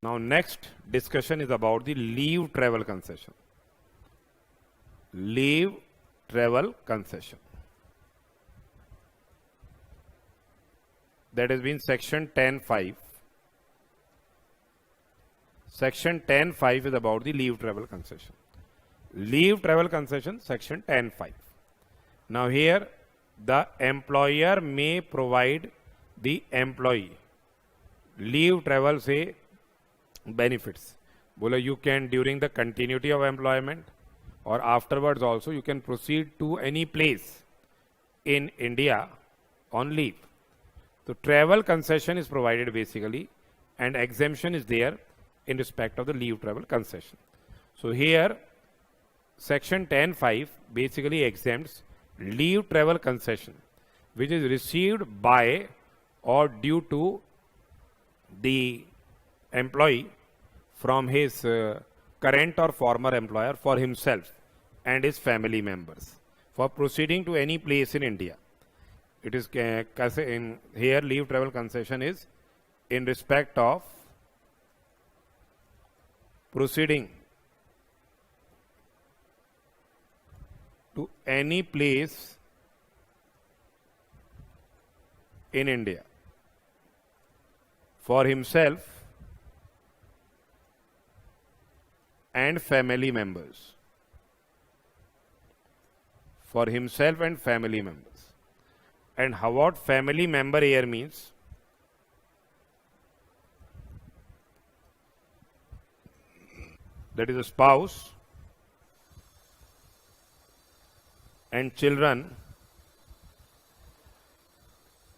Now next discussion is about the leave travel concession. Leave travel concession. That has been section 10.5. Section 10.5 is about the leave travel concession. Leave travel concession, section 10.5. Now here the employer may provide the employee leave travel say benefits. Bola, you can during the continuity of employment or afterwards also you can proceed to any place in India on leave. So travel concession is provided basically and exemption is there in respect of the leave travel concession. So here section 10.5 basically exempts leave travel concession which is received by or due to the employee from his current or former employer for himself and his family members for proceeding to any place in India. It is in here leave travel concession is in respect of proceeding to any place in India for himself and family members. For himself and family members. And how what family member here means? That is a spouse and children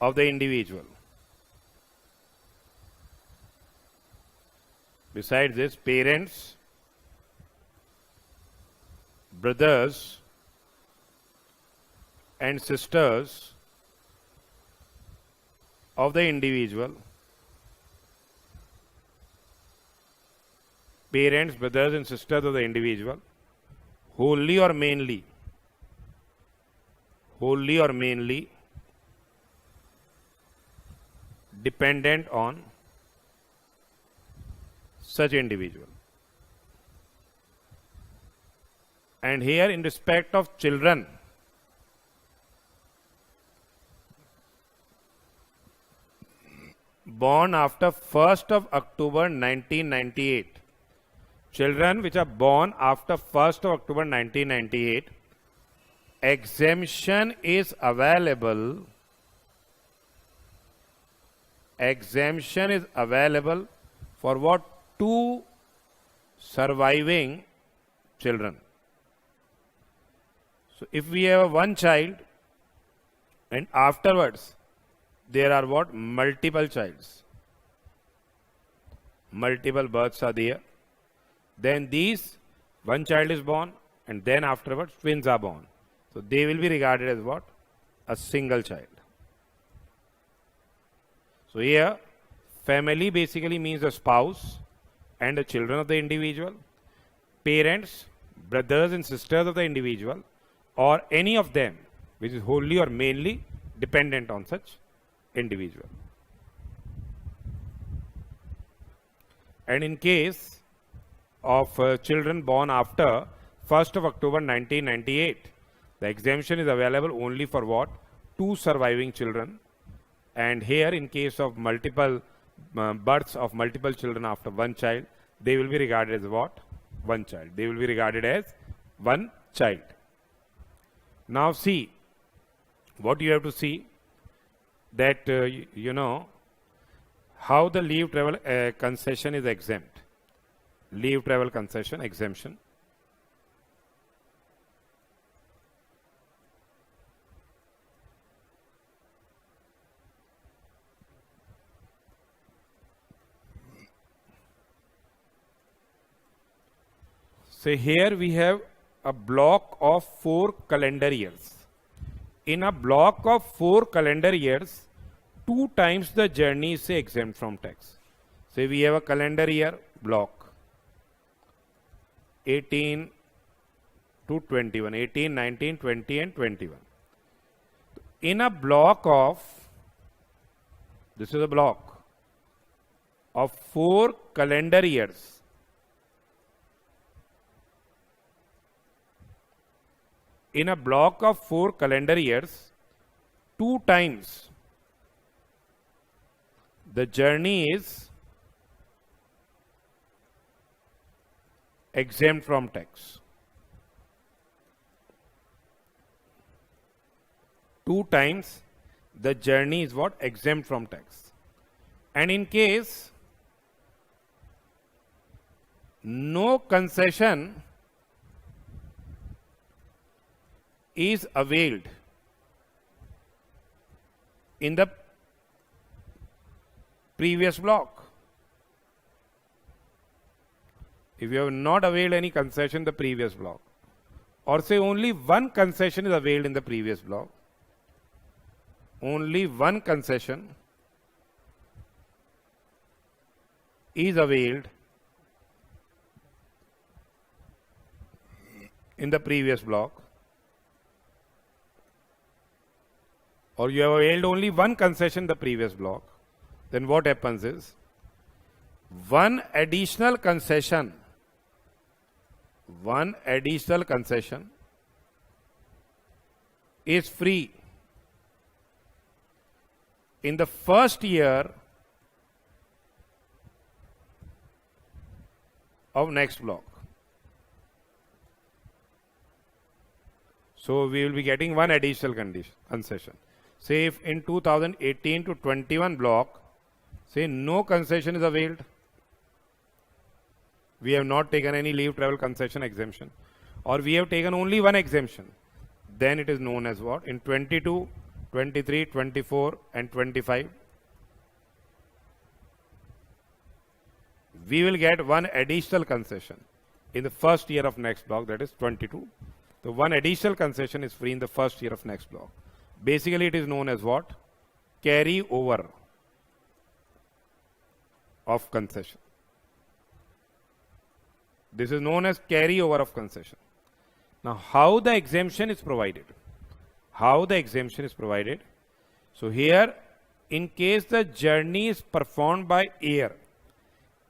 of the individual. Besides this, parents, brothers and sisters of the individual, parents, brothers and sisters of the individual, wholly or mainly dependent on such individual. And here in respect of children, born after 1st of October 1998, children which are born after 1st of October 1998, exemption is available for what? 2 surviving children. So if we have one child and afterwards there are what? Multiple childs. Multiple births are there. Then these, one child is born and then afterwards twins are born. So they will be regarded as what? A single child. So here family basically means a spouse and the children of the individual, parents, brothers and sisters of the individual, or any of them which is wholly or mainly dependent on such individual. And in case of children born after 1st of October 1998, the exemption is available only for what? 2 surviving children. And here in case of multiple births of multiple children after one child, they will be regarded as what? One child. They will be regarded as one child. Now see, what you have to see that you know how the leave travel concession is exempt. Leave travel concession exemption. So here we have a block of 4 calendar years. In a block of 4 calendar years, 2 times the journey is exempt from tax. Say we have a calendar year block 18 to 21, 18, 19, 20 and 21. In a block of, this is a block, of 4 calendar years in a block of 4 calendar years, 2 times the journey is exempt from tax. 2 times the journey is what? Exempt from tax. And in case no concession is availed in the previous block. If you have not availed any concession in the previous block, or say only one concession is availed in the previous block, only one concession is availed in the previous block, or you have availed only one concession in the previous block, then what happens is one additional concession is free in the first year of next block. So we will be getting one additional concession. Say if in 2018 to 21 block, say no concession is availed, we have not taken any leave travel concession exemption, or we have taken only one exemption, then it is known as what? In 22, 23, 24 and 25, we will get one additional concession in the first year of next block, that is 22. The one additional concession is free in the first year of next block. Basically, it is known as what? Carry over of concession. This is known as carry over of concession. Now, how the exemption is provided? How the exemption is provided? So here, in case the journey is performed by air,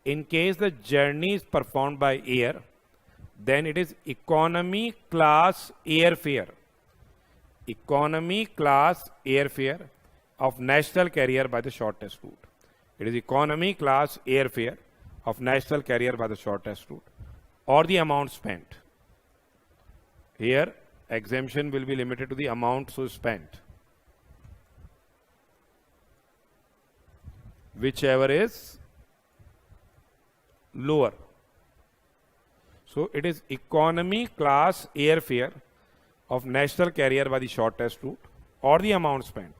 in case the journey is performed by air, then it is economy class airfare. Economy class airfare of national carrier by the shortest route. It is economy class airfare of national carrier by the shortest route, or the amount spent. Here, exemption will be limited to the amount so spent, whichever is lower. So it is economy class airfare of national carrier by the shortest route, or the amount spent,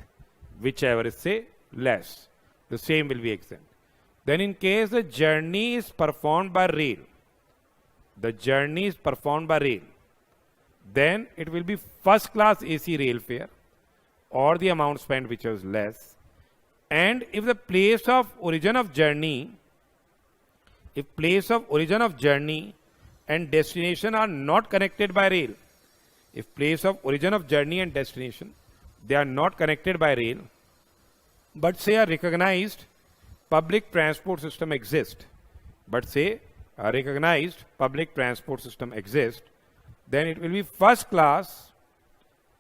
whichever is say less, the same will be exempt. Then in case the journey is performed by rail, the journey is performed by rail, then it will be first class AC rail fare, or the amount spent which is less. And if the place of origin of journey, and destination are not connected by rail, if place of origin of journey and destination, they are not connected by rail, but say a recognized public transport system exists, then it will be first class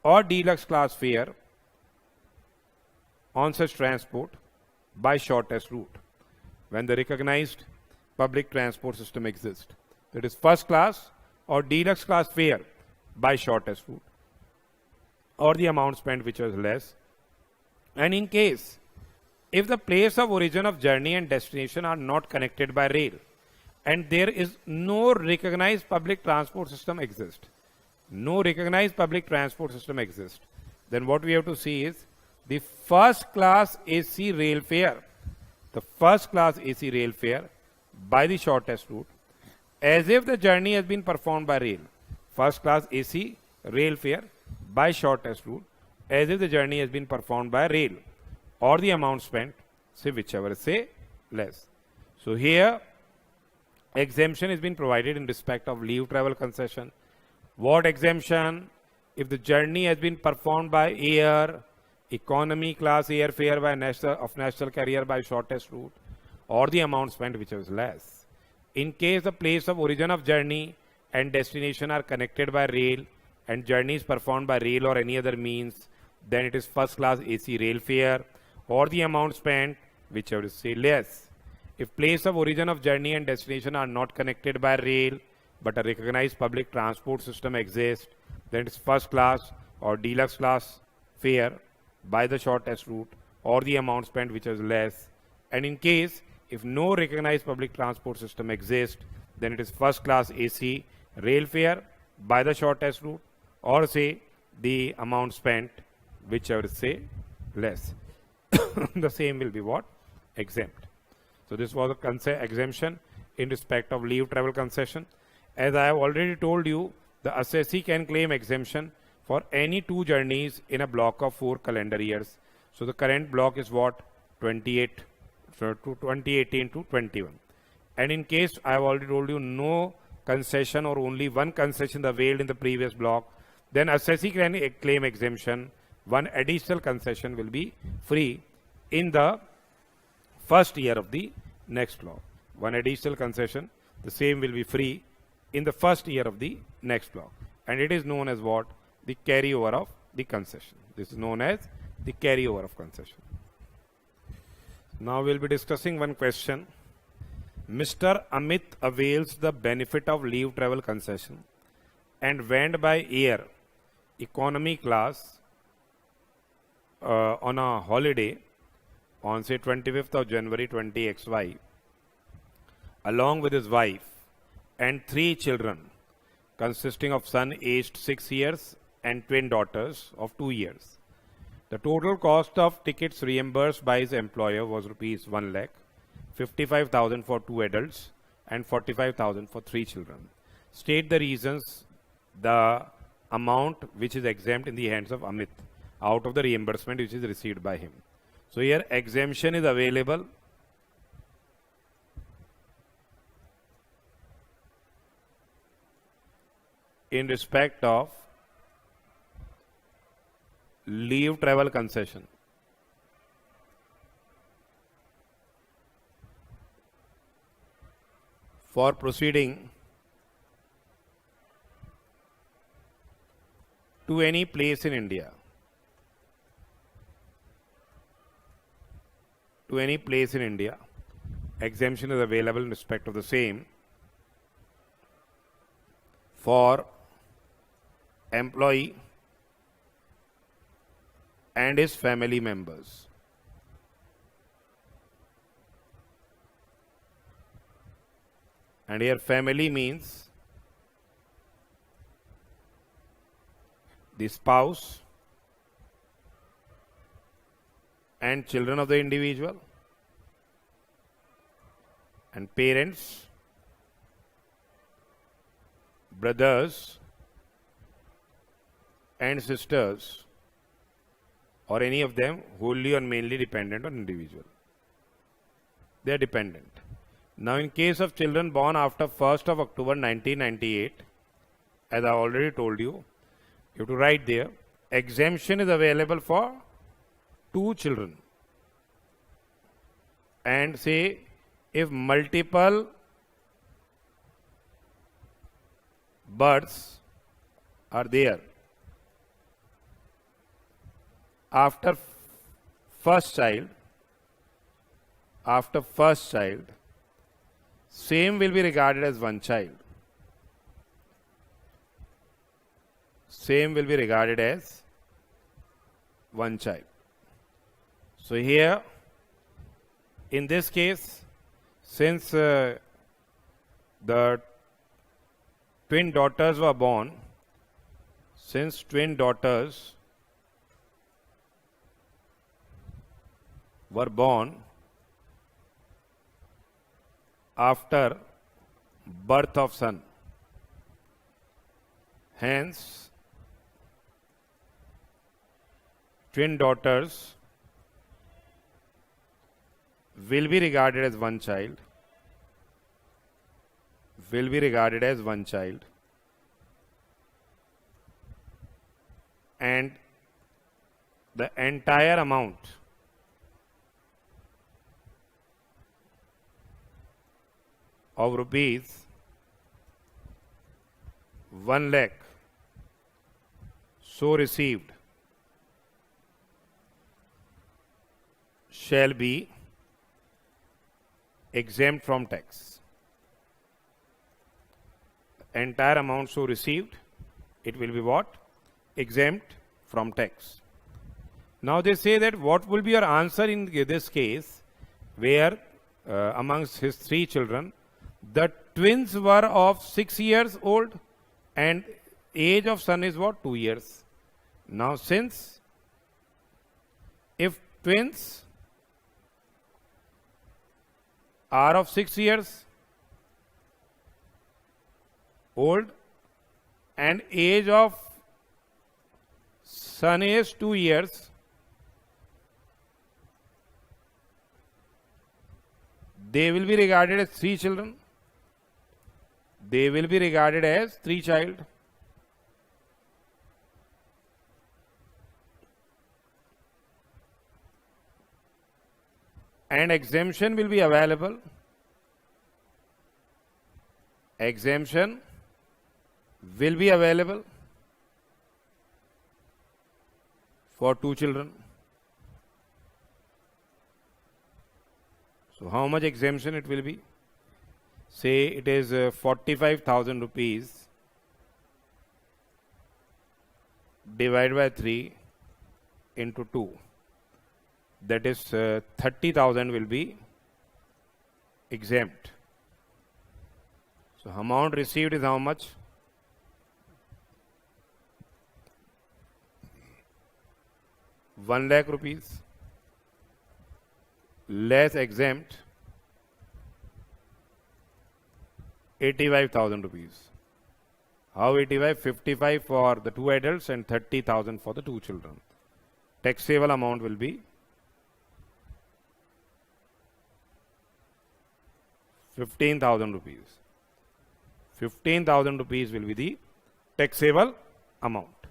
or deluxe class fare on such transport by shortest route. When the recognized public transport system exists, it is first class or deluxe class fare by shortest route, or the amount spent which was less. And in case if the place of origin of journey and destination are not connected by rail, and there is no recognized public transport system exists, then what we have to see is the first class AC rail fare, by the shortest route, as if the journey has been performed by rail. First class AC rail fare by shortest route, as if the journey has been performed by rail, or the amount spent, say whichever say less. So here exemption has been provided in respect of leave travel concession. What exemption? If the journey has been performed by air, economy class airfare by national carrier by shortest route, or the amount spent whichever is less. In case the place of origin of journey and destination are connected by rail and journey is performed by rail or any other means, then it is first class AC rail fare or the amount spent whichever is say less. If place of origin of journey and destination are not connected by rail but a recognized public transport system exists, then it is first class or deluxe class fare by the shortest route or the amount spent which is less. And in case if no recognized public transport system exists, then it is first class AC rail fare by the shortest route or say the amount spent whichever is say less. The same will be what? Exempt. So this was a exemption in respect of leave travel concession. As I have already told you, the assessee can claim exemption for any 2 journeys in a block of 4 calendar years. So the current block is what? 2018 to 21. And in case I have already told you no concession or only one concession availed in the previous block, then assessee can claim exemption. One additional concession will be free in the first year of the next block. One additional concession, the same will be free in the first year of the next block. And it is known as what? The carryover of the concession. This is known as the carryover of concession. Now we'll be discussing one question. Mr. Amit avails the benefit of leave travel concession and went by air economy class on a holiday on say 25th of January 20XY along with his wife and 3 children consisting of son aged 6 years and twin daughters of 2 years. The total cost of tickets reimbursed by his employer was rupees 1 lakh, 55,000 for 2 adults and 45,000 for 3 children. State the reasons the amount which is exempt in the hands of Amit out of the reimbursement which is received by him. So here exemption is available in respect of leave travel concession. For proceeding to any place in India. To any place in India, exemption is available in respect of the same for employee and his family members. And here family means the spouse and children of the individual and parents, brothers and sisters or any of them wholly or mainly dependent on individual. They are dependent. Now in case of children born after 1st of October 1998, as I already told you, you have to write there, exemption is available for 2 children. And say if multiple births are there after first child, same will be regarded as one child. Same will be regarded as one child. So here, in this case, since the twin daughters were born, after birth of son, hence twin daughters will be regarded as one child, and the entire amount of rupees 1 lakh so received shall be exempt from tax. Entire amount so received, it will be what? Exempt from tax. Now they say that what will be your answer in this case where amongst his 3 children, the twins were of 6 years old and age of son is what? 2 years. Now since if twins are of 6 years old and age of son is 2 years, they will be regarded as 3 children. They will be regarded as 3 child. And exemption will be available. Exemption will be available for 2 children. So how much exemption it will be? Say it is 45,000 rupees divided by 3 into 2. That is 30,000 will be exempt. So amount received is how much? 1 lakh rupees less exempt 85,000 rupees. How 85? 55 for the 2 adults and 30,000 for the 2 children. Taxable amount will be 15,000 rupees. 15,000 rupees will be the taxable amount.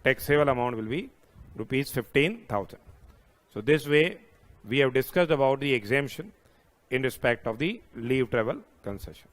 Taxable amount will be rupees 15,000. So this way we have discussed about the exemption in respect of the leave travel concession.